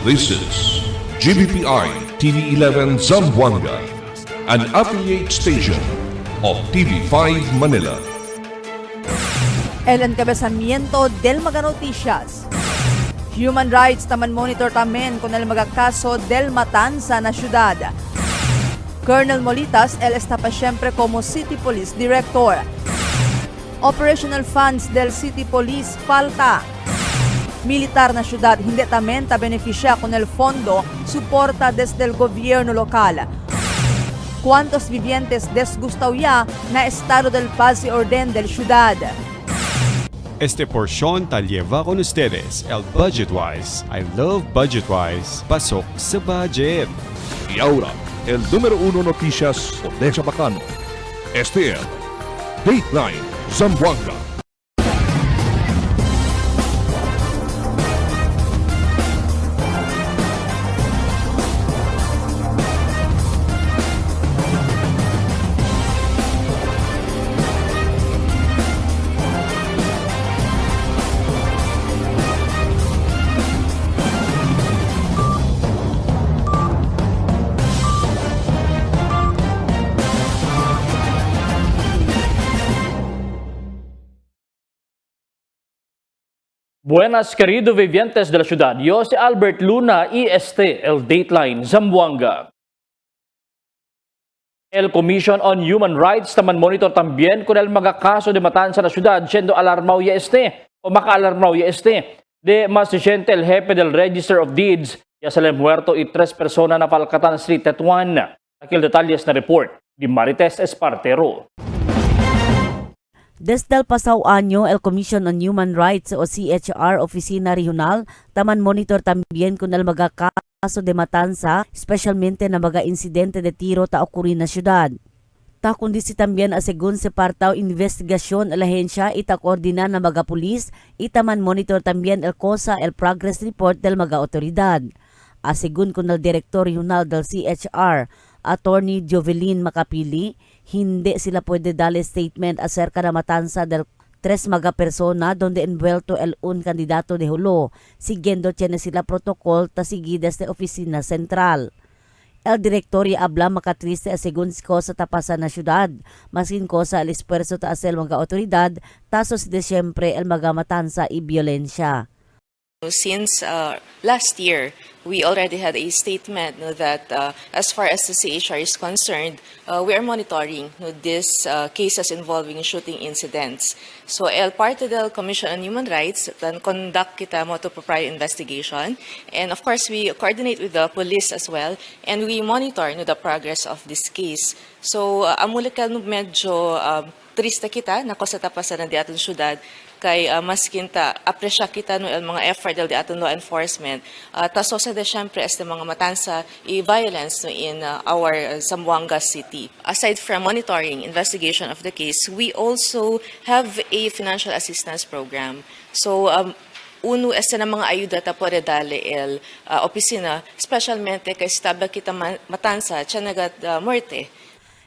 This is GBPI TV11 Zamboanga, an affiliate station of TV5 Manila. El encabezamiento del Mga Noticias. Human Rights Taman Monitor tamen con el mga caso del Matanza na syudad. Colonel Molitas, él está pa siempre como City Police Director. Operational funds del City Police falta. Militar na syudad hindi tamen ta beneficia con el fondo suporta desde el gobierno local. ¿Cuántos vivientes desgustaw ya na estado del paz y orden del ciudad? Este porción ta lleva con ustedes el Budgetwise. I love Budgetwise. Pasok sa budget. Y ahora, el número 1 noticias o Deja Bacano. Este es Dateline Zamboanga. Buenas queridos vivientes de la ciudad, yo soy Albert Luna y este el Dateline Zamboanga. El Commission on Human Rights taman monitor también con el mga caso de matanza en la ciudad, siendo alarmado ya o makaalarmado ya de más reciente el jefe del Register of Deeds, ya se le muerto y 3 personas na Palcatan Street, Tetuan. Aquel detalles na report di Marites Espartero. Desde el pasado año, el Commission on Human Rights o CHR Oficina Regional taman monitor también con el mga caso de matanza, especialmente na mga insidente de tiro ta ocurrir na syudad. Ta kundi si también asegun se partaw investigasyon a la ahensya ita koordina na mga pulis, itaman monitor también el COSA el progress report del mga otoridad. Asegun con el Director Regional del CHR, Attorney Jovelyn Macapili, hindi sila pwede dali statement acerca na matanza del 3 mga persona donde envuelto el un candidato de hulo, siguiendo tiene sila protocol ta seguidas de oficina central. El director ya habla makatriste asegun ko sa tapasan na syudad, masin ko sa el esfuerzo ta asel mga otoridad, tasos de siyempre el mga matanza y violensya. Since last year, we already had a statement that as far as the CHR is concerned, we are monitoring these cases involving shooting incidents. So, el parte del Commission on Human Rights, conduct kita mo to proprietary investigation. And of course, we coordinate with the police as well. And we monitor the progress of this case. So, amulika medyo triste kita na sa tapasan ng di atong syudad kay mas kinta apresya kita no el mga effort del di aton law enforcement taso sa de syempre este mga matansa e violence no in our Zamboanga city. Aside from monitoring investigation of the case, we also have a financial assistance program. So uno este na mga ayuda ta pwede dali el opisina, specialmente kay staba kita matansa tianagat muerte.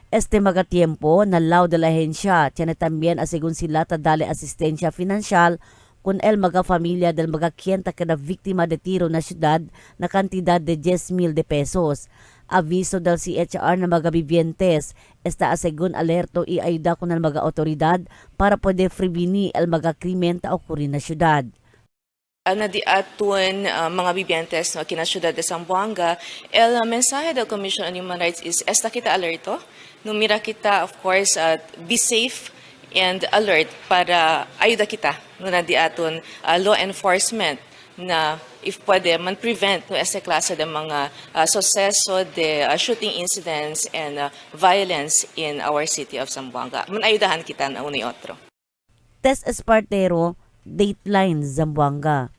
Este mga tiempo, nalaw de la ahensya, tiene también asegun sila ta dali asistensya financial kun el mga familia del mga kienta kada viktima de tiro na syudad na kantidad de 10,000 de pesos. Aviso del CHR na mga vivientes, esta asegun alerto y ayuda kun el mga otoridad para pwede preveni el mga krimen ta okuri na syudad. Na di atun mga bibientes no kinasyudad de Zamboanga, el mensahe del Commission on Human Rights is esta kita alerto, numira kita of course be safe and alert para ayuda kita no na di atun law enforcement na if pwede man prevent no esta klase de mga suceso de shooting incidents and violence in our city of Zamboanga. Man ayudahan kita na uno y otro. Tess Espartero, Dateline Zamboanga.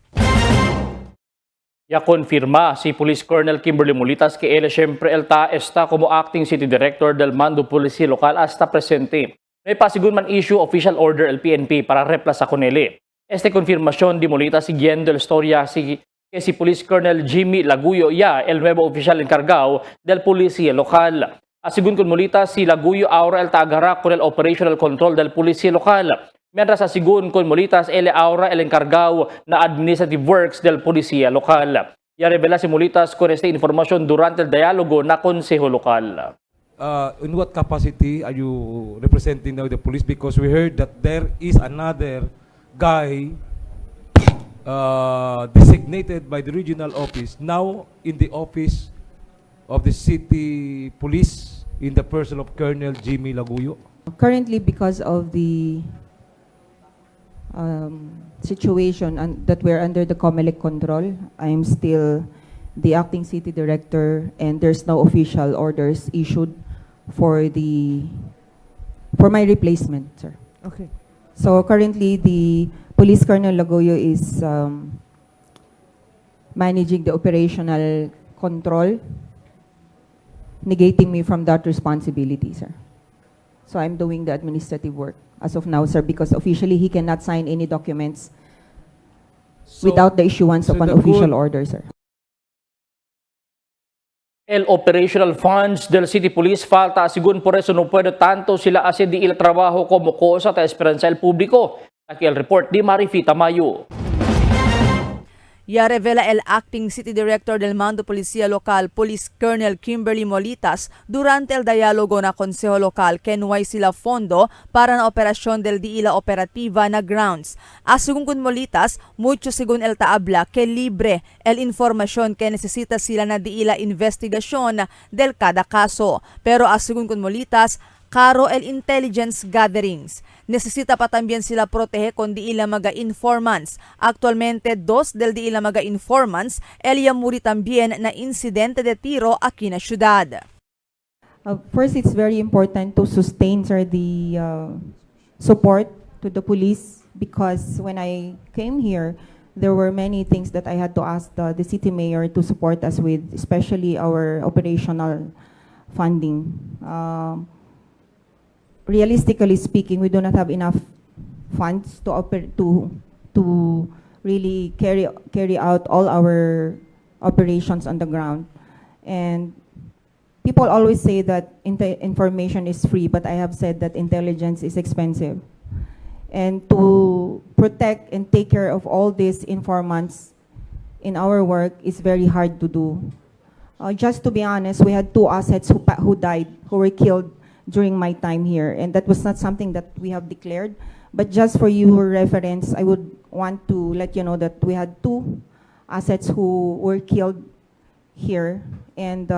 Ya confirma si Police Colonel Kimberly Molitas que él siempre está como acting city director del Mando Policía Local hasta presente. May pasigun man issue official order el PNP para reemplaza con él. Este confirmación de Molitas siguiendo la historia que si Police Colonel Jimmy Laguyo ya el nuevo oficial encargado del Policía Local. Asigun con Molitas si Laguyo ahora el tagara con el operational control del Policía Local. Mientras asigun con Molitas, él ahora el encargado na administrative works del Policía Local. Yarevela si Molitas con esta informasyon durante el dialogo na konseho lokal. In what capacity are you representing now the police? Because we heard that there is another guy designated by the regional office now in the office of the city police in the person of Colonel Jimmy Laguyo. Currently, because of the situation that we're under the COMELEC control, I'm still the acting city director, and there's no official orders issued for my replacement, sir. Okay. So currently, the Police Colonel Lagoyo is managing the operational control, negating me from that responsibility, sir. So I'm doing the administrative work as of now, sir, because officially he cannot sign any documents without the issuance of an official order, sir. El operational funds del City Police falta según por eso no puede tanto sila hacer di il trabajo como cosa ta esperanza el público. Aquí el report di Marifita Mayo. Ya revela el acting city director del Mando Policía Local, Police Colonel Kimberly Molitas, durante el diálogo na Konseho Lokal que no hay sila fondo para na operasyon del diila operativa na grounds. Asugun kun Molitas, mucho según el taabla que libre el informasyon que necesita sila na diila investigasyon del kada kaso. Pero asugun kun Molitas, caro el intelligence gatherings. Necesita pa también sila proteger con di ila mga informants. Actualmente, 2 del di ila mga informants, el muri también na insidente de tiro aquí na syudad. First, it's very important to sustain, sir, the support to the police, because when I came here, there were many things that I had to ask the city mayor to support us with, especially our operational funding. Realistically speaking, we do not have enough funds to really carry out all our operations on the ground. And people always say that information is free, but I have said that intelligence is expensive. And to protect and take care of all these informants in our work is very hard to do. Just to be honest, we had 2 assets who died, who were killed during my time here, and that was not something that we have declared. But just for your reference, I would want to let you know that we had 2 assets who were killed here, and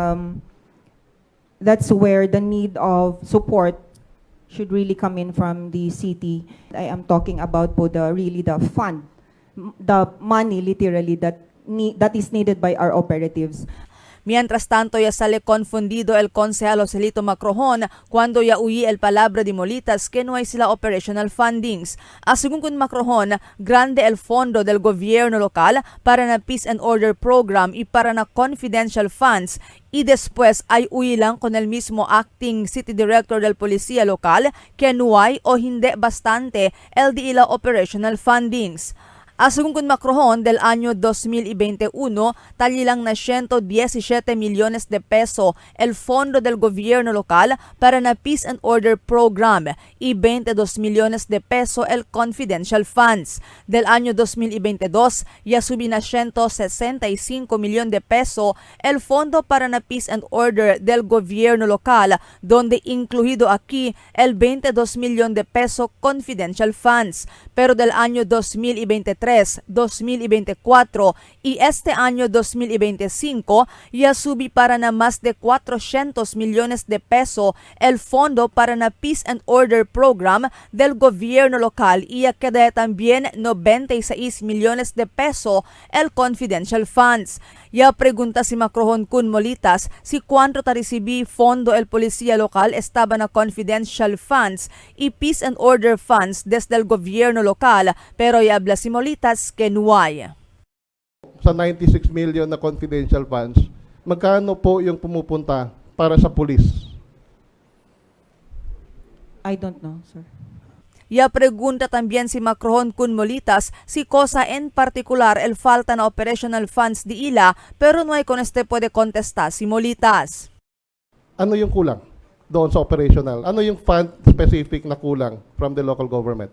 that's where the need of support should really come in from the city. I am talking about po the fund, the money literally that is needed by our operatives. Mientras tanto, ya sale confundido el consejero Celito Macrohon cuando ya uyi el palabra de Molitas que no hay sila operational fundings. Asugun kun Macrohon, grande el fondo del gobierno lokal para na peace and order program y para na confidential funds, y después ay uyi lang con el mismo acting city director del policía local que no hay o hindi bastante el di ila operational fundings. Asugun kun Macrohon del año 2021, talilang na 117 millones de peso el fondo del gobierno local para na Peace and Order Program y 22 millones de peso el confidential funds. Del año 2022, ya subí na 165 millones de peso el fondo para na Peace and Order del gobierno local, donde incluido aquí el 22 millones de peso confidential funds. Pero del año 2023, 2024 y este año 2025 ya subí para na más de 400 millones de peso el fondo para na Peace and Order Program del gobierno local y ya queda también 96 millones de peso el confidential funds. Ya pregunta si Macrohon kun Molitas si cuánto ta recibí fondo el policía local estaba na confidential funds y Peace and Order funds desde el gobierno local, pero ya habla si Molitas que no hay. Sa 96 million na confidential funds, magkano po yung pumupunta para sa police? I don't know, sir. Ya pregunta también si Macrohon kun Molitas si cosa en particular el falta na operational funds di ila, pero no hay con este puede contestar si Molitas. Ano yung kulang doon sa operational? Ano yung fund specific na kulang from the local government?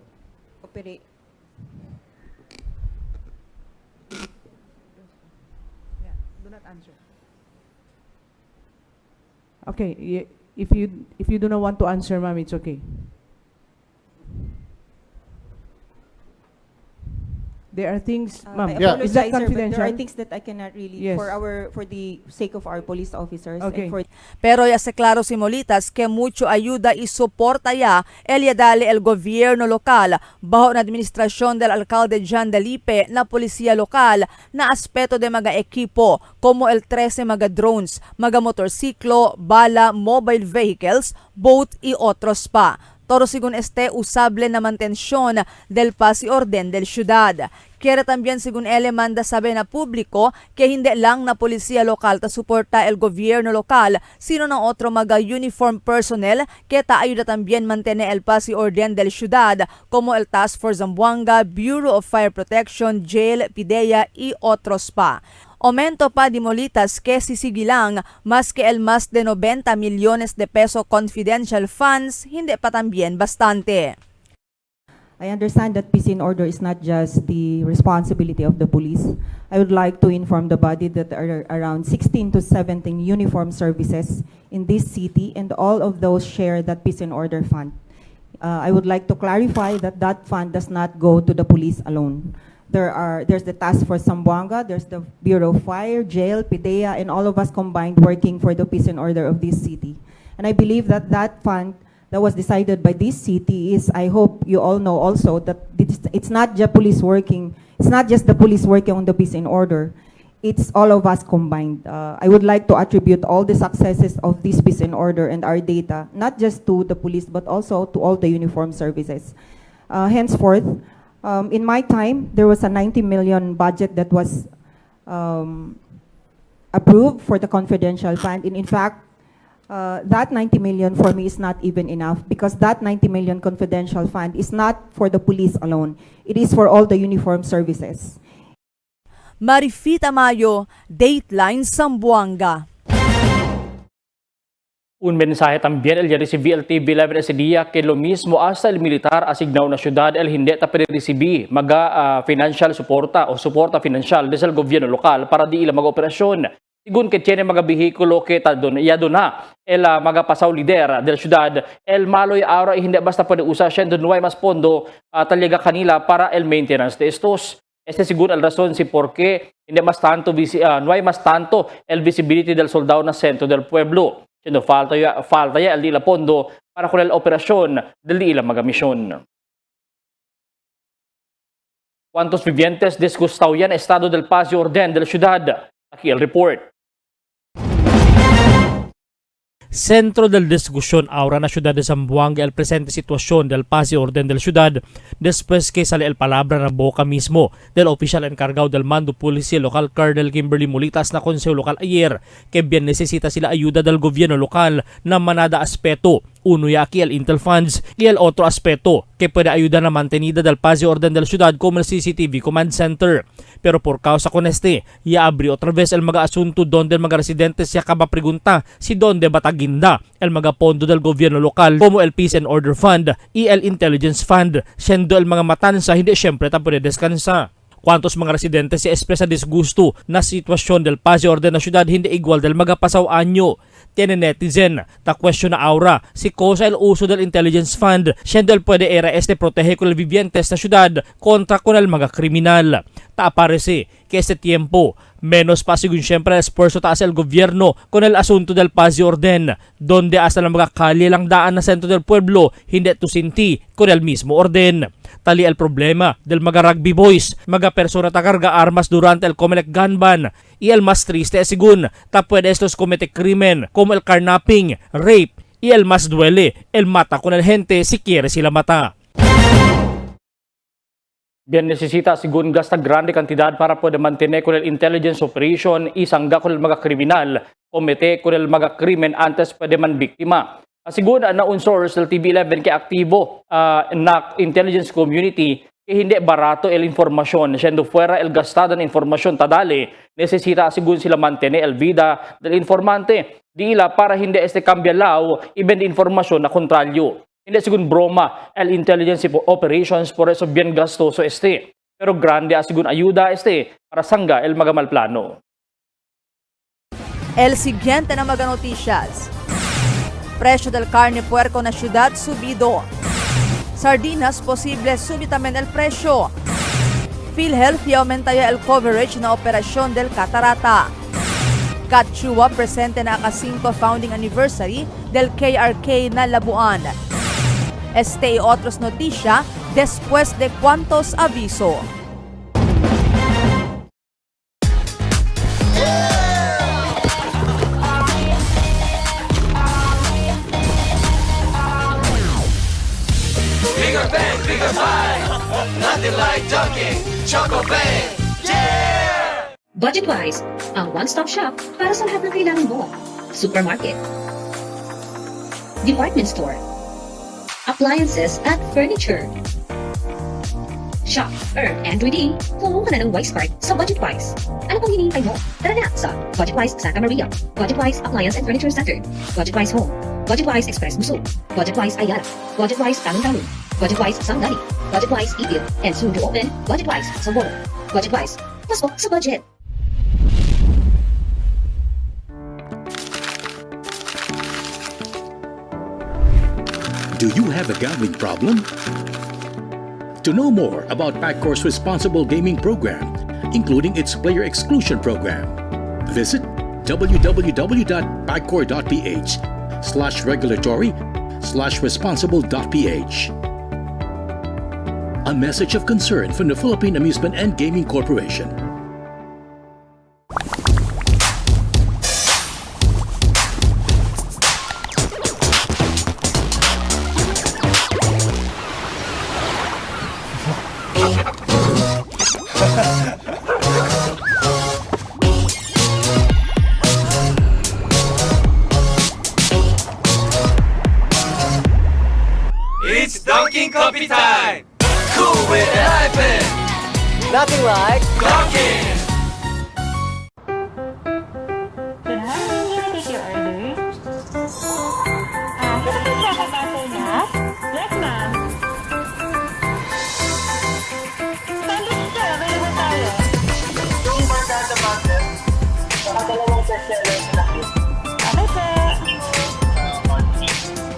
Okay, if you do not want to answer, ma'am, it's okay. There are things, ma'am. I Yeah. Is apologize, that sir, but there confidential? are things that I cannot really, Yes. for the sake of our police officers Okay. and for Pero ya se claro si Molitas que mucho ayuda y soporta ya dale el gobierno lokal bajo na administrasyon del alcalde John Dalipe na polisya lokal na aspeto de mga ekipo como el 13 mga drones, mga motorsiklo, bala, mobile vehicles, boat y otros pa. Todo según usable na mantención del paz y orden del ciudad. Quiere también según él manda sabi na publiko que hindi lang na polisya lokal ta suporta el gobierno lokal, sino ng otro mga uniform personnel que ta ayuda también mantener el paz y orden del ciudad como el Task Force Zamboanga, Bureau of Fire Protection, Jail, PIDEA y otros pa. Aumento pa di Molitas que sisigilang mas que el más de 90 millones de peso confidential funds hindi pa también bastante. I understand that peace and order is not just the responsibility of the police. I would like to inform the body that there are around 16 to 17 uniform services in this city, and all of those share that peace and order fund. I would like to clarify that that fund does not go to the police alone. There's the Task Force Zamboanga, there's the Bureau of Fire, Jail, PIDEA, and all of us combined working for the peace and order of this city. And I believe that that fund that was decided by this city is, I hope you all know also, that it's not just police working, it's not just the police working on the peace and order, it's all of us combined. I would like to attribute all the successes of this peace and order and our data, not just to the police, but also to all the uniform services. Henceforth, in my time, there was a 90 million budget that was approved for the confidential fund. And in fact, that 90 million for me is not even enough, because that 90 million confidential fund is not for the police alone. It is for all the uniform services. Marifita Mayo, Dateline Zamboanga. Un mensaje también el ya recibí el TV11 ese día que lo mismo hasta el militar asignado na syudad el hindi ta pwede recibir maga financial suporta o suporta financial desde el gobierno lokal para di ila mag-operasyon. Sigun que tiene mga bihikulo que ta don ya dona el mga pasaw lider del syudad el maloy araw hindi basta pwede usa siya don mas pondo talyaga kanila para el maintenance de estos. Este siguro el razón si por qué hindi mas tanto no hay mas tanto el visibility del soldado na centro del pueblo. Siendo falta ya el dila pondo para con la operación del ilang mga misyon. ¿Cuántos vivientes disgustados en estado del paz y orden de la ciudad? Aquí el report. Centro del discusión ahora na ciudad de Zamboanga el presente situación del paz y orden de la ciudad después que sale el palabra na boca mismo del oficial encargado del mando policía local Colonel Kimberly Molitas na consejo local ayer que bien necesita sila ayuda del gobierno local na manada aspeto. Uno ya aquí el Intel Funds y el otro aspecto que puede ayudar a mantenida del paz y orden de la ciudad como el CCTV Command Center. Pero por causa con ya abri otra vez el mga asunto donde el mga residentes ya acaba pregunta si donde bataginda el mga pondo del gobierno local como el Peace and Order Fund y el Intelligence Fund, siendo el mga matanza hindi syempre ta puede descansa. Cuantos mga residentes se expresa disgusto na sitwasyon del paz y orden na syudad hindi igual del mga pasaw anyo. Tiene netizen, ta question na aura, si cosa el uso del Intelligence Fund, siendo el puede era protege con el vivientes na syudad kontra con el mga kriminal. Ta aparece que este tiempo, menos pa sigun syempre esfuerzo taas el gobierno con el asunto del paz y orden, donde hasta ng mga kalye lang daan na sentro del pueblo, hindi tusinti con el mismo orden. Tali el problema del mga rugby boys, mga persona ta carga armas durante el Comelec gun ban. Y el más triste es según ta puede estos comete crimen como el carnapping, rape, y el más duele, el mata con el gente si quiere sila mata. Bien necesita según gasta grande cantidad para poder mantener con el intelligence operation y sangga con el mga kriminal, comete con el mga krimen antes pwede man biktima. Siguro na un source del TV11 que aktibo na intelligence community que hindi barato el informasyon, siendo fuera el gastado na informasyon tadali, necesita siguro sila mantener el vida del informante. Di ila para hindi cambia lao, iben informasyon na kontralyo. Hindi siguro broma el intelligence operations, por eso bien gastoso Pero grande siguro ayuda para sangga el mga malplano. El siguiente na mga noticias. Presyo del carne puerco na syudad subido. Sardinas posible subitamen el presyo. PhilHealth aumentayo el coverage na operasyon del Catarata. Catchua presente na aka-5 founding anniversary del KRK na Labuan. Este y otros noticia después de cuantos aviso. Bigger bang, bigger fight. Nothing like Dunkin' Choco Bang. Yeah! Budgetwise, ang one-stop shop para sa lahat ng kailangan mo. Supermarket, department store, appliances at furniture. Shop, earn, and redeem. Kumuha ka na ng Wise Card sa Budgetwise. Ano pang hinihintay mo? Tara na sa Budgetwise Santa Maria, Budgetwise Appliance and Furniture Center, Budgetwise Home, Budgetwise Express Muso, Budgetwise Ayala, Budgetwise Talon-Talon, Budgetwise Sangdali, Budgetwise Ibil, and soon to open, Budgetwise Saboro. Budgetwise, pasok sa budget. Do you have a gambling problem? To know more about PAGCOR's responsible gaming program, including its player exclusion program, visit www.pagcor.ph/regulatory/responsible.ph. A message of concern from the Philippine Amusement and Gaming Corporation. It's Dunkin' Coffee time. Cool with the hype. Nothing like Dunkin'.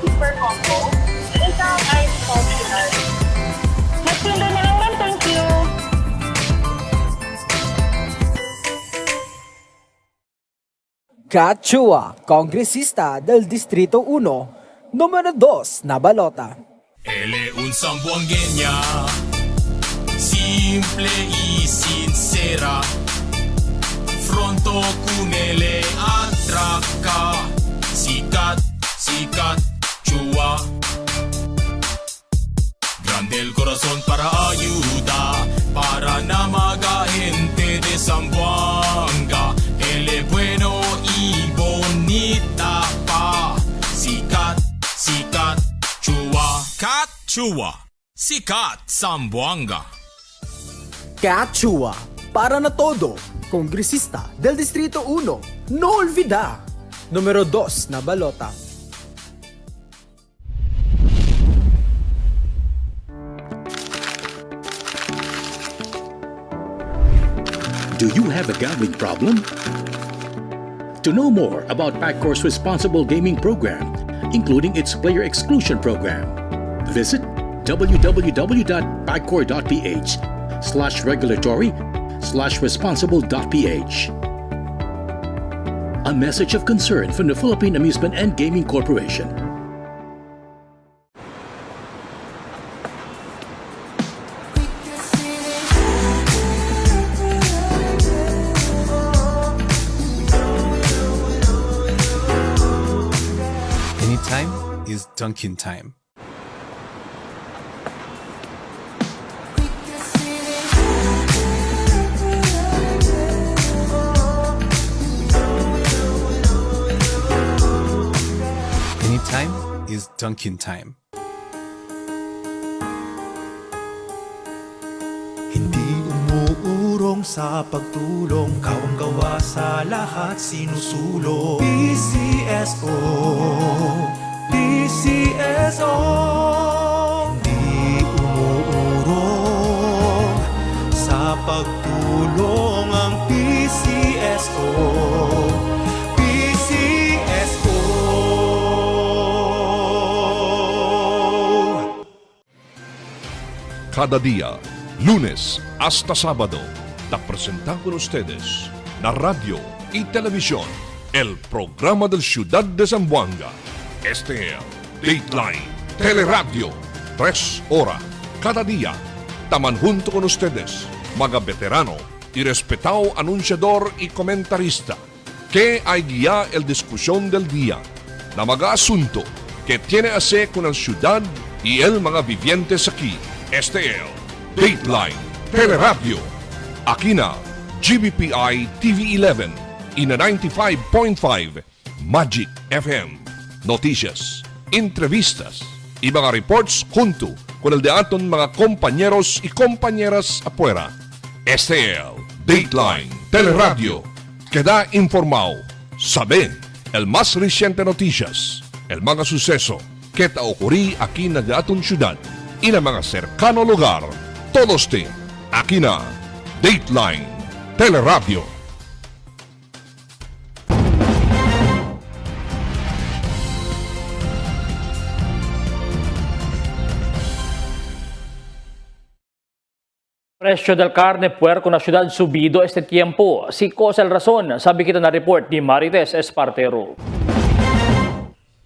Super combo. Isang ice coffee ice. Magtinda na lang ma'am, thank you. Catchua, congresista del Distrito 1, número 2 na balota. Él es un zamboangueña, simple y sincera. Fronto con él atraca, sikat, sikat, chua. Grande el corazón para ayuda, para na mga gente de Zamboanga. Él es bueno y bonita pa. Sikat, sikat, chua. Kat, chua. Sikat, Zamboanga. Catchua, para na todo, congresista del Distrito 1, no olvida, número 2 na balota. Do you have a gambling problem? To know more about PAGCOR's responsible gaming program, including its player exclusion program, visit www.pagcor.ph/regulatory/responsible.ph. A message of concern from the Philippine Amusement and Gaming Corporation. Anytime is Dunkin' time. Anytime is Dunkin' time. Hindi umuurong sa pagtulong, kawang gawa sa lahat sinusulong. PCSO, PCSO. Hindi umuurong sa pagtulong ang PCSO. cada día, lunes hasta sábado. Te presentan con ustedes la radio y televisión, el programa del Ciudad de Zamboanga. Este es Dateline Teleradio, 3 horas cada día. Taman junto con ustedes, mga veterano y respetado anunciador y comentarista, que hay guía el discusión del día, na mga asunto que tiene a hacer con el ciudad y el mga vivientes aquí. Este es Dateline Teleradio. Aquí na GBPI TV11 y na 95.5 Magic FM. Noticias, entrevistas y mga reports junto con el de aton mga compañeros y compañeras afuera. Este es Dateline Teleradio. Queda informado, sabe el más reciente noticias, el mga suceso que te ocurrí aquí na aton ciudad y na mga cercano lugar. Todos te aquí na Dateline Teleradio. Presyo del carne puerco na siyudad subido este tiempo. Si cosa el razón, sabi kita na report ni Marites Espartero.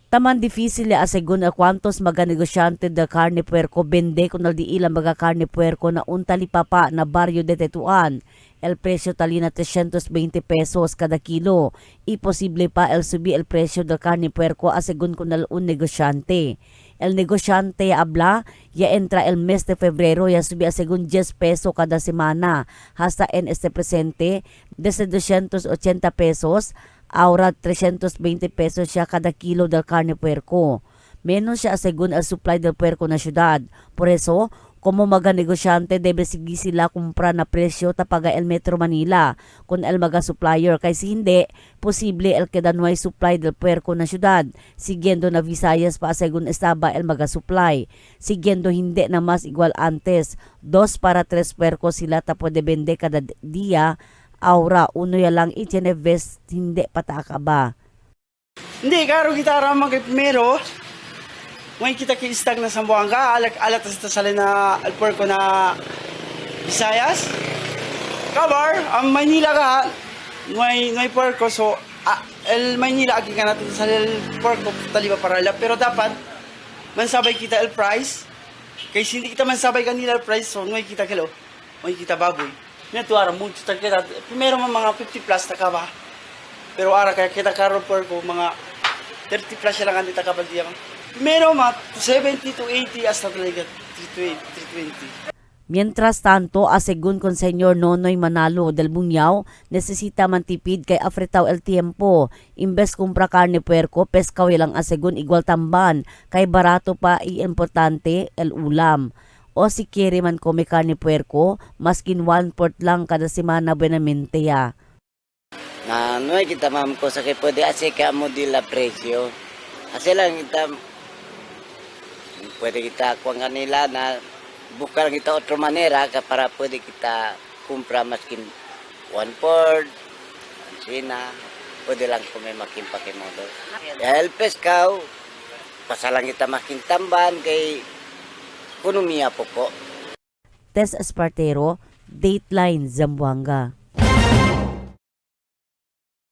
Taman difícil a según a cuantos mga negosyante de carne puerco bende kung di ilang mga carne puerco na untali papa na baryo de Tetuan. El presyo tali na 320 pesos kada kilo. Y posible pa el subi el presyo del carne puerco a según kung un negosyante. El negosyante habla, ya entra el mes de febrero, ya subi a según 10 peso kada semana. Hasta en este presente, desde 280 pesos, ahora 320 pesos siya kada kilo del carne puerco. Menos siya según el supply del puerco na syudad. Por eso, como mga negosyante, debe sige sila kumpra na presyo tapaga el Metro Manila kung el mga supplier. Kasi hindi, posible el kedanuay supply del puerco na syudad. Siguiendo na Visayas pa según estaba el mga supply. Siguiendo hindi na mas igual antes. 2 para 3 puerco sila tapo de bende kada dia. Aura, uno ya lang itineves hindi pataka ba. Hindi, karo kita ramang kay primero. Ngayon kita kiistag na Zamboanga, alat sa salin na alpuerco na Visayas. Kabar, ang Maynila ka, ngay puerco, so el Maynila agi ka natin sa puerco, taliba parala. Pero dapat, mansabay kita el price. Kasi hindi kita mansabay kanila el price, so ngay kita kilo, ngay kita baboy. Natuara mo, kita, primero mga 50 plus na ka ba? Pero ara kaya kita karo puerco, mga 30 plus lang ang itakabal diya. Meron mga 70 to 80 hasta talaga 320. Mientras tanto, asegun con Senyor Nonoy Manalo del Buñao, necesita mantipid kay afritaw el tiempo. Imbes kumpra karne puerco, peskaw lang asegun igual tamban, kay barato pa importante el ulam. O si quiere man come karne puerco, maskin 1/4 lang kada semana buenamente ya. Na no kita mam ko sa kay pwede ase ka mo dila presyo. Ase lang kita pwede kita kuha kanila na buka kita otra manera para pwede kita kumpra maskin 1/4 China pwede lang kung may makin pakimodo el pescao pasalang kita makin tamban kay ekonomiya po ko. Tess Espartero, Dateline Zamboanga.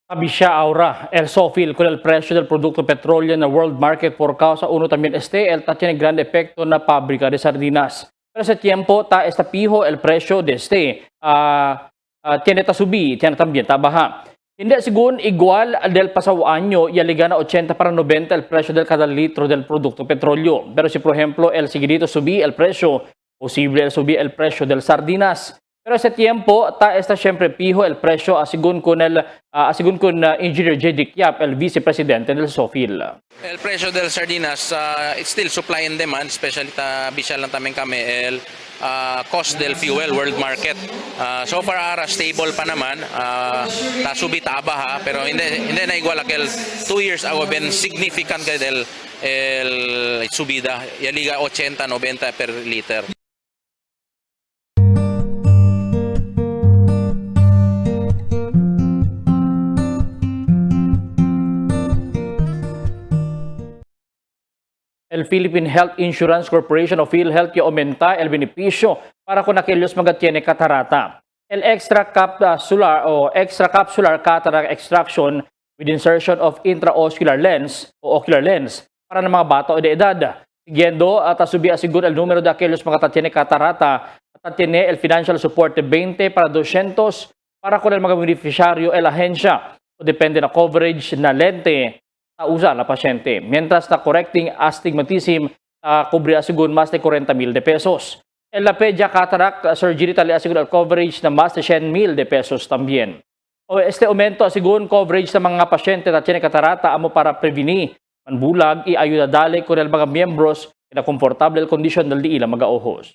Sabi siya ahora, el SOFIL con el precio del producto petróleo na world market por causa uno también el tiene gran efecto na fábrica de sardinas. Pero ese tiempo está fijo el precio de tiene ta subir, tiene también ta baja. Hindi según igual del pasado año y aligana 80 para 90 el precio del cada litro del producto petróleo. Pero si por ejemplo el seguidito subí el precio, posible el subir el precio del sardinas. Pero ese tiempo está siempre fijo el precio según con Engineer J.D. Kiap, el vicepresidente del SOFIL. El precio del sardinas, it's still supply and demand, especially bisa lang también kami el cost del fuel world market. So far stable pa naman, subit baja, pero hindi na igual aquel 2 years ago been significant el subida, ya liga 80-90 per liter. El Philippine Health Insurance Corporation o PhilHealth que aumenta el benepisyo para con aquellos mga tiene catarata. El extracapsular o extracapsular cataract extraction with insertion of intraocular lens o ocular lens para ng mga bata o de edad. Siguiendo at subi asigur el número de aquellos mga tiene catarata at tiene el financial support de 20 para 200 para con el mga beneficiario el ahensya o depende na coverage na lente sa usa la pasyente. Mientras na correcting astigmatism cubre asigur mas de 40,000 de pesos. El la pedia cataract surgery tali asigur el coverage na mas de 100,000 de pesos también. O este aumento asigun coverage sa mga pasyente na tiene catarata amo para prevenir manbulag i ayuda dali con el mga miembros na komportable el kondisyon del di ila mga ojos.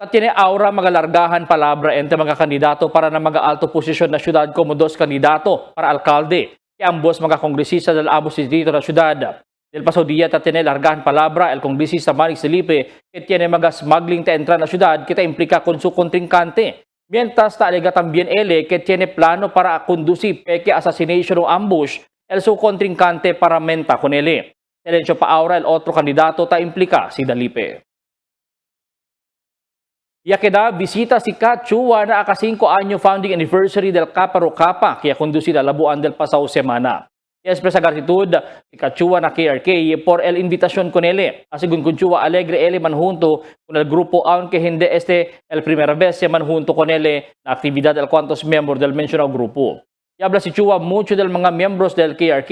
Tiene aura mga largahan palabra entre mga kandidato para na mga alto posisyon na syudad como dos kandidato para alkalde que ambos mga kongresista del ambos distrito na syudad. Del paso día tiene largahan palabra el kongresista Manix Felipe que tiene mga smuggling ta entrar na syudad que ta implica con su contrincante. Mientras ta alega también ele que tiene plano para conducir peke assassination o ambush el su contrincante para menta con ele. Silencio pa aura el otro kandidato ta implica si Dalipe. Ya queda visita si Kat Chua na aka 5 anyo founding anniversary del Kaparo Kapa kaya conducida Labuan del pasado semana. Y expresa gratitud si Kat Chua na KRK por el invitación con ele. Asigun con Chua alegre ele manjunto con el grupo aunque hindi el primera vez se manjunto con ele na actividad del cuantos miembros del mencionado grupo. Y habla si Chua mucho del mga miembros del KRK,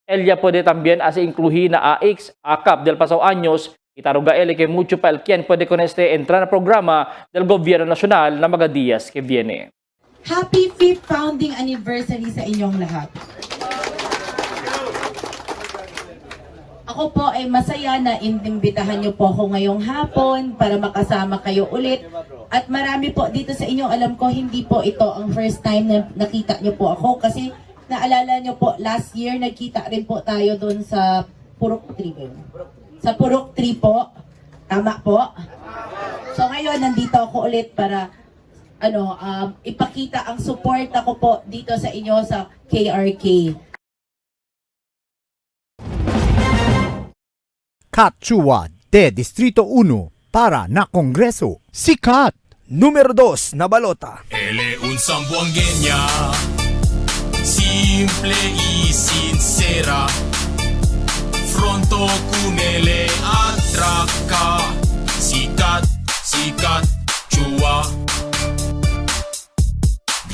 él ya puede también incluir na AX, AKAP del pasado años. Itaruga ele que mucho pa el quien puede con entrar na programa del gobierno nacional na mga días que viene. Happy 5th founding anniversary sa inyong lahat. Ako po ay masaya na inimbitahan niyo po ako ngayong hapon para makasama kayo ulit. At marami po dito sa inyo, alam ko hindi po ito ang first time na nakita niyo po ako kasi naalala niyo po last year nagkita rin po tayo doon sa Purok 3. Sa Purok 3 po. Tama po? So ngayon, nandito ako ulit para ipakita ang suporta ko po dito sa inyo sa KRK. Kat Chua de Distrito 1 para na Kongreso. Sikat! Número 2 na balota. Ele un sambuangueña, simple y sincera. Fronto con ele atraca. Sikat, Sikat, Chua.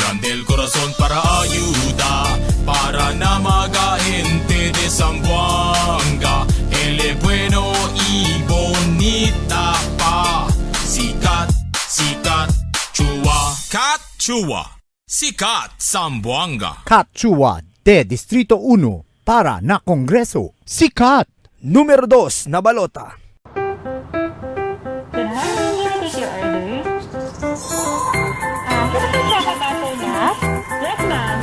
Grande el corazón para ayuda, para na mga gente de Zamboanga. Ele bueno y bonita pa. Sikat, Sikat, Chua. Kat Chua. Sikat, Zamboanga. Kat Chua de Distrito 1 para na Kongreso. Sikat! Número 2 na balota. Can I take your order? Gusto niya kakasay na? Yes, ma'am.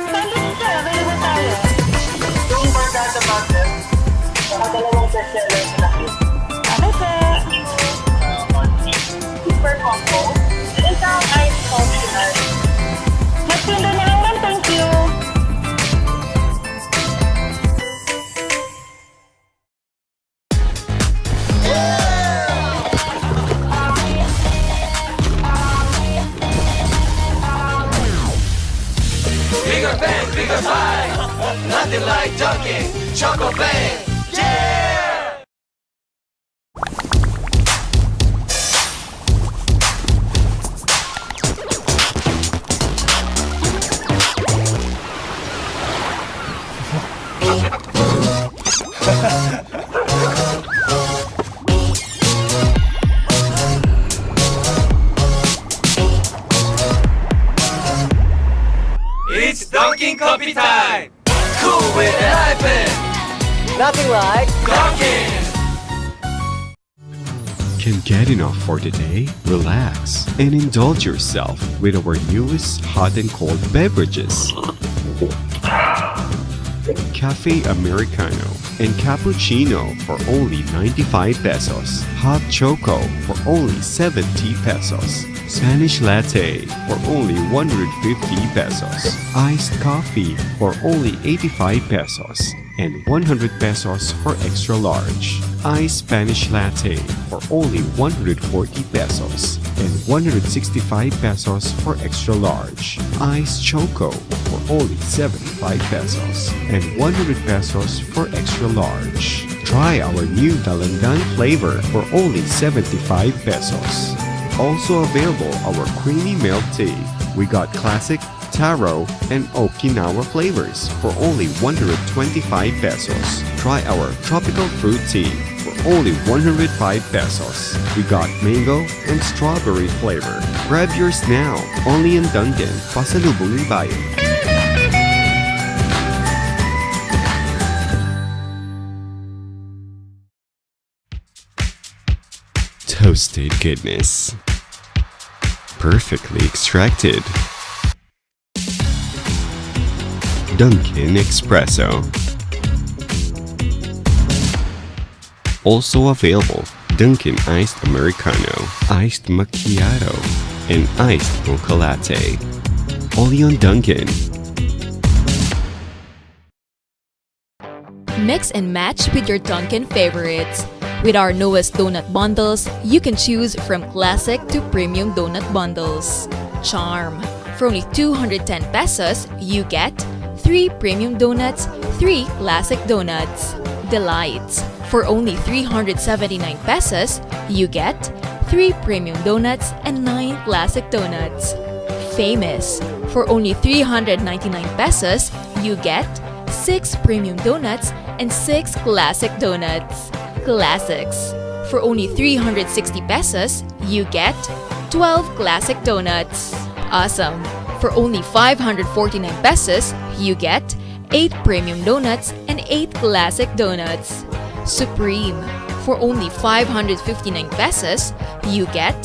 Sandwich siya, available tayo. Yung importante bakit, nakadalawang bestseller na hit. Okay, sir. Super combo. Isang ice functional. Magpinda na lang, ma'am. Thank you. Bigger bang, bigger bang. Nothing like Dunkin' Choco Bang. Yeah! It's Dunkin' Coffee time! Cool with the hyphen! Nothing like Dunkin'! Can get enough for today? Relax and indulge yourself with our newest hot and cold beverages. Cafe Americano. and cappuccino for only 95 pesos. Hot choco for only 70 pesos. Spanish latte for only 150 pesos. Iced coffee for only 85 pesos. And 100 pesos for extra large. Iced Spanish latte for only 140 pesos. And 165 pesos for extra large. Iced choco for only 75 pesos. And 100 pesos for extra large. Try our new Dalandan flavor for only 75 pesos. Also available our creamy milk tea. We got classic, taro, and Okinawa flavors for only 125 pesos. Try our tropical fruit tea for only 105 pesos. We got mango and strawberry flavor. Grab yours now, only in Dunkin', Pasalubong ng Bayan. Toasted goodness. Perfectly extracted. Dunkin' Espresso. Also available, Dunkin' Iced Americano, Iced Macchiato, and Iced Mocha Latte. Only on Dunkin'. Mix and match with your Dunkin' favorites. With our newest donut bundles, you can choose from classic to premium donut bundles. Charm. For only 210 pesos, you get 3 premium donuts, 3 classic donuts. Delights. For only 379 pesos, you get 3 premium donuts and 9 classic donuts. Famous. For only 399 pesos, you get 6 premium donuts and 6 classic donuts. Classics. For only 360 pesos, you get 12 classic donuts. Awesome. For only 549 pesos, you get 8 premium donuts and 8 classic donuts. Supreme. For only 559 pesos, you get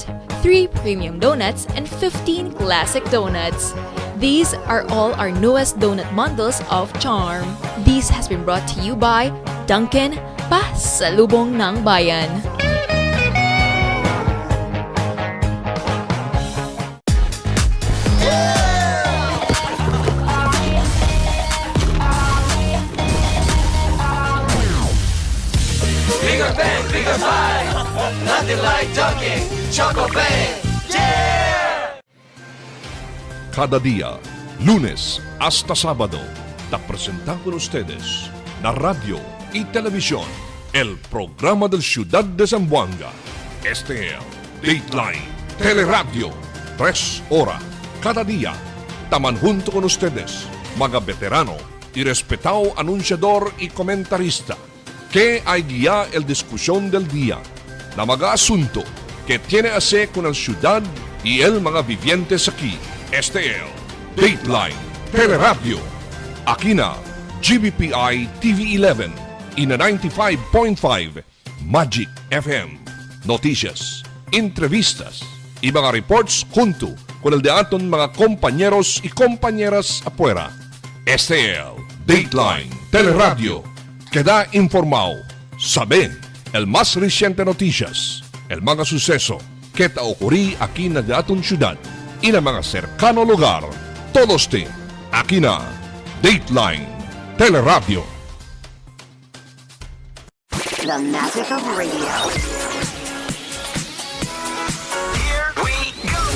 3 premium donuts and 15 classic donuts. These are all our newest donut bundles of Charm. This has been brought to you by Dunkin', Pasalubong ng Bayan. Bigger bang, bigger buy. Nothing like Dunkin' Choco Bang. Yeah! Cada día, lunes hasta sábado, te presentamos con ustedes la radio y televisión, el programa del Ciudad de Zamboanga. Este es Dateline Teleradio, 3 horas cada día. Taman junto con ustedes, mga veterano y respetado anunciador y comentarista, que hay guía el discusión del día, la mga asunto que tiene a hacer con el ciudad y el mga vivientes aquí. Este es Dateline Teleradio. Aquí na GBPI TV11 y na 95.5 Magic FM. Noticias, entrevistas y mga reports junto con el de aton mga compañeros y compañeras afuera. Este es Dateline Teleradio. Queda informado, sabe el más reciente noticias, el mga suceso que te ocurrí aquí na de aton ciudad y na mga cercano lugar. Todos te aquí na Dateline Teleradio. The magic of radio.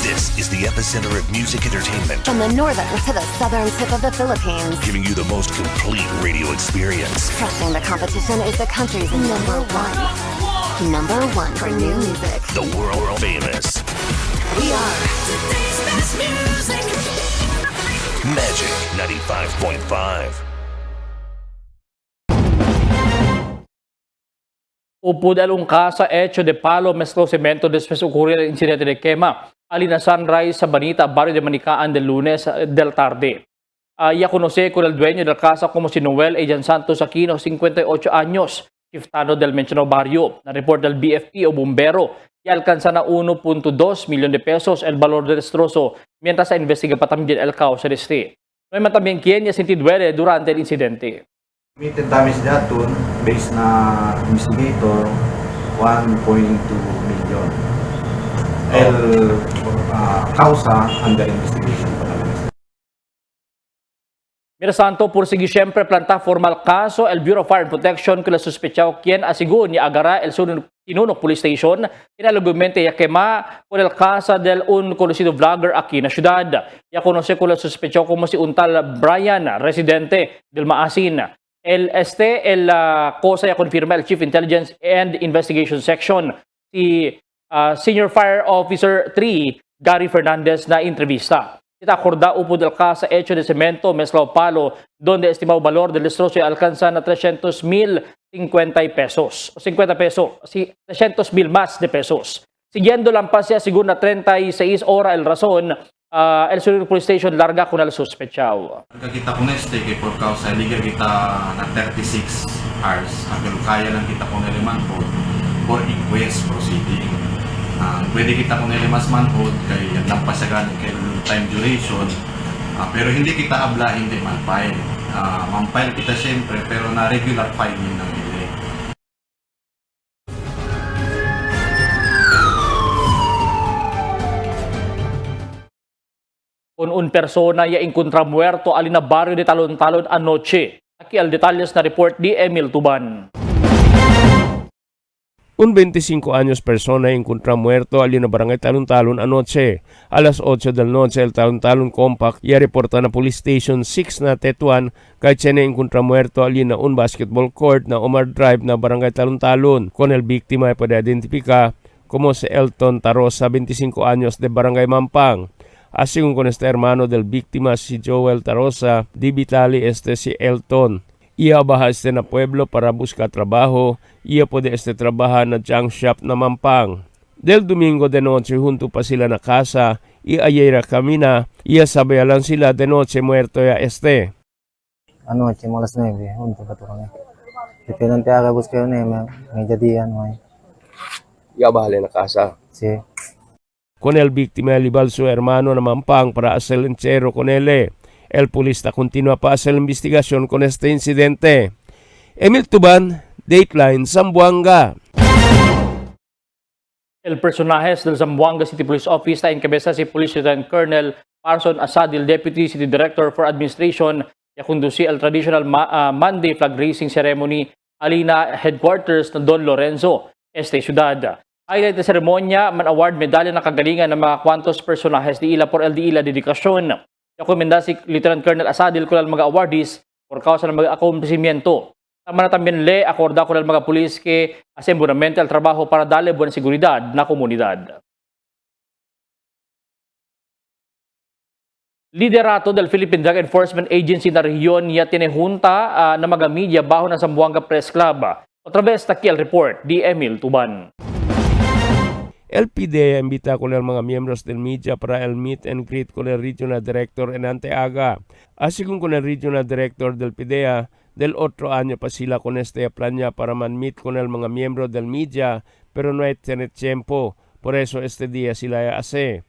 This is the epicenter of music entertainment. From the northern to the southern tip of the Philippines. Giving you the most complete radio experience. Crushing the competition is the country's number one. Number one for new music. The world famous. We are today's best music. Magic 95.5. Upod alungka sa Echo de Palo, Meslo Cemento, después ocurrió el incidente de quema. Alina Sunrise sa Banita, Barrio de Manicaan del lunes del tarde. Ya conoce con el dueño de la casa como si Noel Ejan Santos Aquino, 58 años, chiftano del mencionado barrio. Na report del BFP o bombero, y alcanza na 1.2 millones de pesos el valor del destrozo, mientras se investiga pa también el causa de este. No hay man también quien ya sintiduele durante el incidente. Estimated damage daton based na investigator 1.2 million. Causa under investigation pa naman. Mirasanto, pursigi siyempre planta formal kaso el Bureau of Fire and Protection kula suspechaw quien asigun ni agara el Sinunok Police Station inalgumente ya quema por el casa del un conocido vlogger aquí na syudad. Ya conoce kula suspechaw como si Untal Brian, residente del Maasin. El cosa ya confirma el Chief Intelligence and Investigation Section si Senior Fire Officer 3 Gary Fernandez na entrevista. Ita acorda upod el casa hecho de cemento Meslao Palo, donde estimado valor del destrozo alcanza na 300,050 pesos. 50 pesos, 300,000 más de pesos. Siguiendo lampas siya siguro na 36 hora el razón, el Sinunok Police Station larga con el sospechado. Kita po na kay por causa illegal kita na 36 hours. Pero kaya lang kita po na manhod for inquest proceeding. Pwede kita po na manhod kay nampasagan kay time duration. Pero hindi kita abla, hindi man-file. Man-file kita siyempre pero na regular filing ng hindi. Un persona ya encontra muerto alina barrio de Talon-Talon anoche. Aquí al detalles na report di Emil Tuban. Un 25 años persona encontró muerto al na barangay Talon-Talon anoche. A las 8 del noche el Talon-Talon Compact ya reporta na Police Station 6 na Tetuan kay tiene encontró muerto al na un basketball court na Omar Drive na barangay Talon-Talon. Con el víctima ay puede identificar como si Elton Tarosa, 25 años de barangay Mampang. Así con este hermano del víctima si Joel Tarosa, di Vitali si Elton. Ia baha na pueblo para buscar trabajo. Ia puede trabajar na junk shop na Mampang. Del domingo de noche junto pa sila na casa. Ia ayera camina. Ia sabayalan sila de noche muerto ya Anoche, mo alas 9, junto pa ito kami. Dependente aga busca yun may jadian, may. Ia bahala na casa. Si. Con el víctima libal su hermano na Mampang para hacer el enchero con él. El pulista continúa para hacer la investigación con este incidente. Emil Tuban, Dateline, Zamboanga. El personaje del Zamboanga City Police Office na encabeza si Police Lieutenant Colonel Parson Asadil, Deputy City Director for Administration, ya conduci el traditional Monday flag raising ceremony alina headquarters ng Don Lorenzo, ciudad. Highlight na seremonya man award medalya na kagalingan ng mga kwantos personajes di ila por el di ila dedikasyon. Yakomenda si Lieutenant Colonel Asadil kulal mga awardees por causa ng mga akomplisimiento. Tama na también le akorda kulal mga pulis ke asembunamente al trabajo para darle buena seguridad na komunidad. Liderato del Philippine Drug Enforcement Agency na rehiyon ya tinehunta na mga media baho ng Zamboanga Press Club. Otra vez taki el report di Emil Tuban. El PIDEA invita con el mga miembros del media para el meet and greet con el Regional Director en Anteaga. Así con el Regional Director del PIDEA, del otro año pa sila con este planya para man-meet con el mga miembros del media, pero no hay tener tiempo, por eso este día sila hace.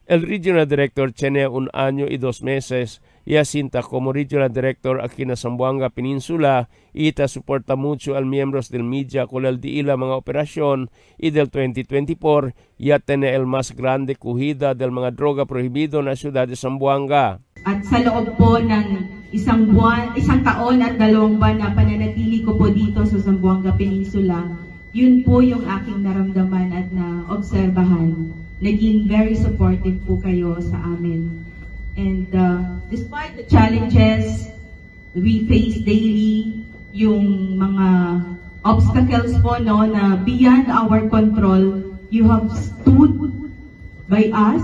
El Regional Director tiene 1 año y 2 meses y asinta como Regional Director aquí na Zamboanga Peninsula y ita suporta mucho al miembros del media con el diila mga operasyon y del 2024 ya tiene el más grande kuhida del mga droga prohibido na siyudad de Zamboanga. At sa loob po ng isang taon at 2 buwan na pananatili ko po dito sa Zamboanga Peninsula, yun po yung aking naramdaman at na-obserbahan. Naging very supportive po kayo sa amin. And despite the challenges we face daily, yung mga obstacles po no, na beyond our control, you have stood by us.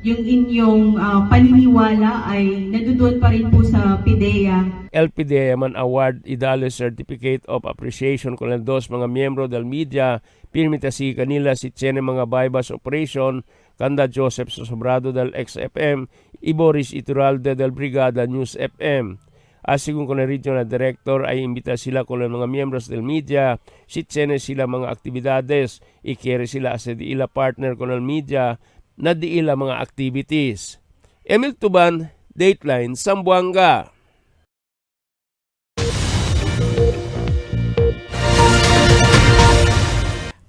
Yung inyong paniniwala ay nandoon pa rin po sa PIDEA. El PIDEA man award idale Certificate of Appreciation con el 2 mga miyembro del media, pirmita si kanila si Chene mga bypass operation, kanda Joseph Sosobrado del XFM, y Boris Iturralde del Brigada News FM. Así con el Regional Director ay imbita sila con el mga miyembros del media, si Chene sila mga aktividades, y quiere sila as ila partner con el media, na diila mga activities. Emil Tuban, Dateline, Zamboanga.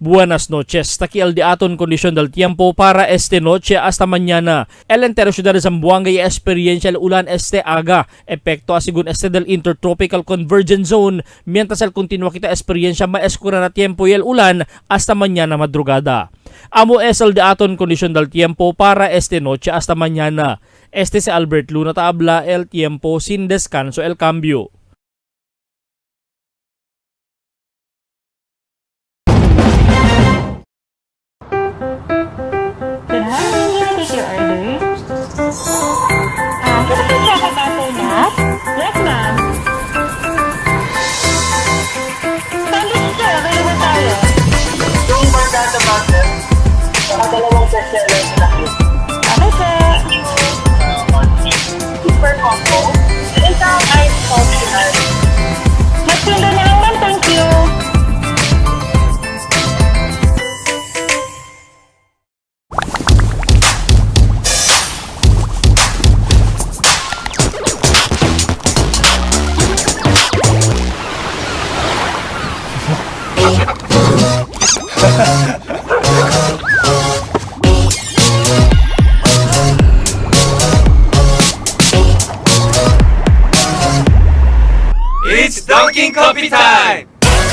Buenas noches. Takial di aton kondisyon del tiempo para esta noche hasta mañana. El entero ciudad de Zamboanga y experiencia el ulan este aga. Epekto asigun este del intertropical convergence zone. Mientras el continua kita experiencia maeskura na tiempo y el ulan hasta mañana madrugada. Amo es el de aton kondisyon del tiempo para esta noche hasta mañana. Este si Albert Luna Taabla, el tiempo sin descanso el cambio. Yes, ma'am. Sandwich sir, available tayo. Yung barkada butter, saka dalawang bestseller na laki. Okay, sir. Super combo. Isang ice popular. Magsundo na lang, ma'am. Thank you. It's Dunkin' Coffee time!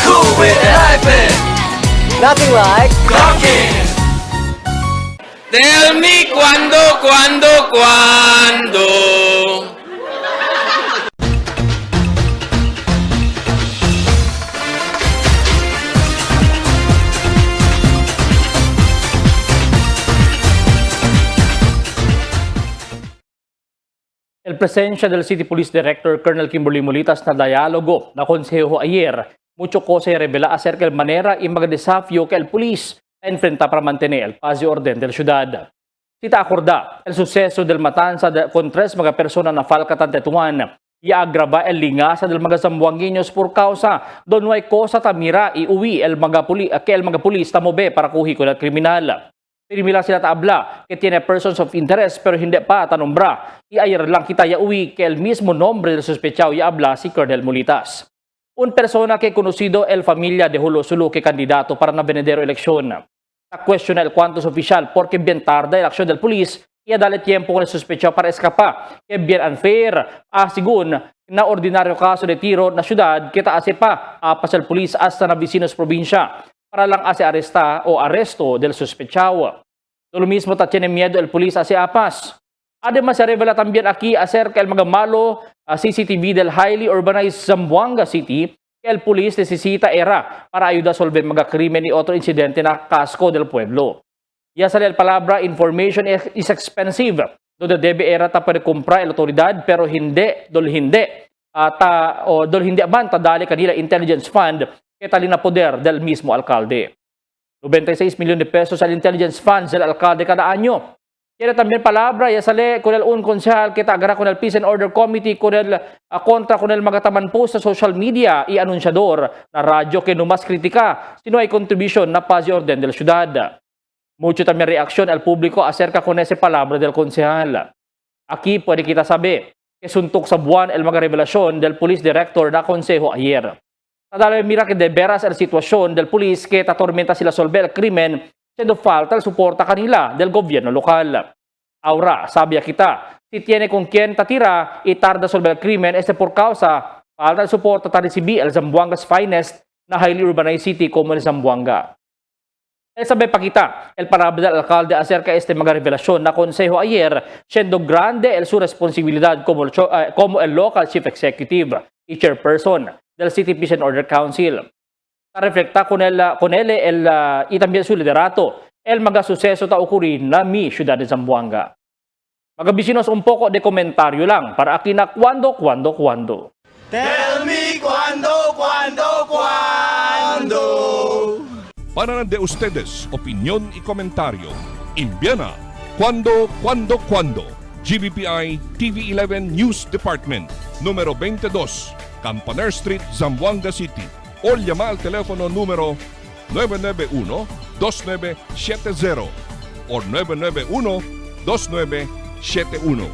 Cool with a hyphen! Nothing like Dunkin'! Tell me cuándo. El presencia del City Police Director Colonel Kimberly Mulitas na diálogo na konseho ayer, mucho cosa revela acerca del manera y mga desafío que el police enfrenta para mantener el paz y orden del ciudad. Sita acorda, el suceso del matanza con 3 mga persona na falkatan Tetuan y agrava el lingasa del mga zamboangueños por causa do no hay cosa tamira iuwi el mga pulis tamobe para kuhi ko na kriminal. Pinimila sila taabla que tiene persons of interest pero hindi pa tanombra. Y ayer lang kita yauwi que el mismo nombre del sospechado y habla si Colonel Mulitas. Un persona que conocido el familia de Hulo Sulu que candidato para na venidero eleksyon. Cuestiona el cuantos oficial porque bien tarde la acción del police y dale tiempo con el sospechado para escapar. Que bien unfair. Sigun na ordinaryo kaso de tiro na syudad kita ase pa pas el police hasta na vecinos probinsya. Para lang ase aresta o arresto del sospechado. Lo mismo tiene miedo el polis ase apas. Además se revela también aquí acerca el mga malo CCTV del highly urbanized Zamboanga City que el polis necesita era para ayudar a solver mga krimen y otro incidente na casco del pueblo. Ya sale el palabra information is expensive. Donde debe era ta pwede comprar el autoridad pero dol hindi man ta dali kanila intelligence fund que talina poder del mismo alcalde. 96 millones de pesos al intelligence funds del alcalde cada año. Tiene también palabra, ya sale con el un konsehal que tagara con el Peace and Order Committee, con el kontra con el mga taman post sa social media y anunciador na radyo que no mas kritika sino hay contribution na paz y orden del ciudad. Mucho también reacción al público acerca con ese palabra del konsehal. Aquí puede kita sabi que suntok sa buwan el mga revelasyon del police director na konseho ayer. Nadalay mira que de veras el sitwasyon del police que tatormenta sila solver el krimen siendo falta el suporta kanila del gobierno lokal. Ahora, sabi kita, si tiene con quien tatira y tarda solver el krimen este por causa falta el suporta ta recibi el Zamboanga's finest na highly urbanized city como el Zamboanga. El sabi pa kita, el palabra del alcalde acerca este mga revelasyon na konseho ayer siendo grande el su responsabilidad como el local chief executive y chairperson del City Peace and Order Council. Reflecta con él y también su liderato el mga suceso ta ocurrir na mi ciudad de Zamboanga. Magabisinos un poco de comentario lang para aquí na cuando. Tell me cuándo. Para de ustedes opinión y comentario. Envíana cuando. GBPI TV11 News Department, número 22, Campaner Street, Zamboanga City. O llama al teléfono número 991-2970 o 991-2971.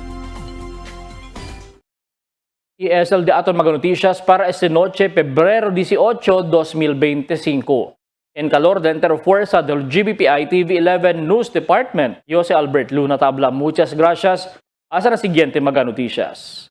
Y es el de aton mga noticias para esta noche, Pebrero 18, 2025. En calor de Interfuerza del GBPI TV11 News Department, Jose Albert Luna Tabla, muchas gracias. Hasta la siguiente Maga Noticias.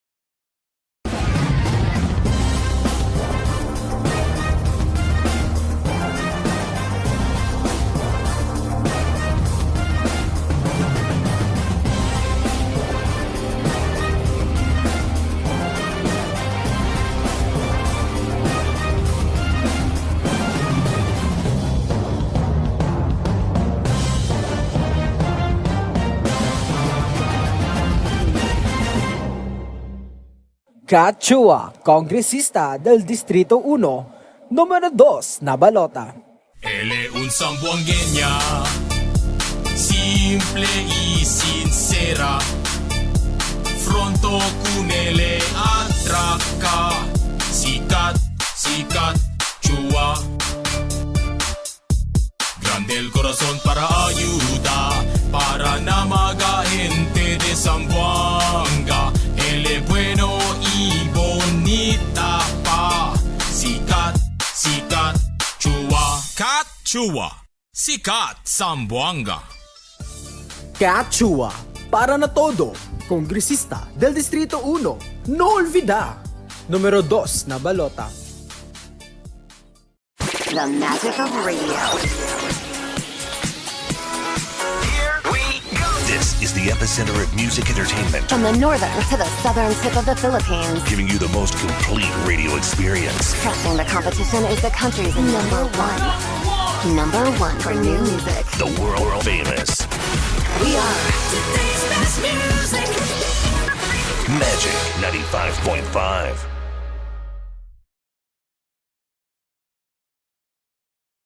Kat Chua, kongresista del Distrito 1, numero 2 na balota. Él es un zamboangueña, simple y sincera. Fronto con él atraca, sikat, Chua. Grande el corazón para ayuda, para na mga gente de Zamboanga. Él es bueno y bonita pa. Sikat, Chua. Kat Chua. Sikat Zamboanga. Kat Chua, para na todo, kongresista del Distrito 1, no olvida, numero 2 na balota. The magic of radio. This is the epicenter of music entertainment, From the northern to the southern tip of the Philippines. giving you the most complete radio experience. Crushing the competition is the country's number one. Number one for new music. The world famous We are today's best music. Magic 95.5.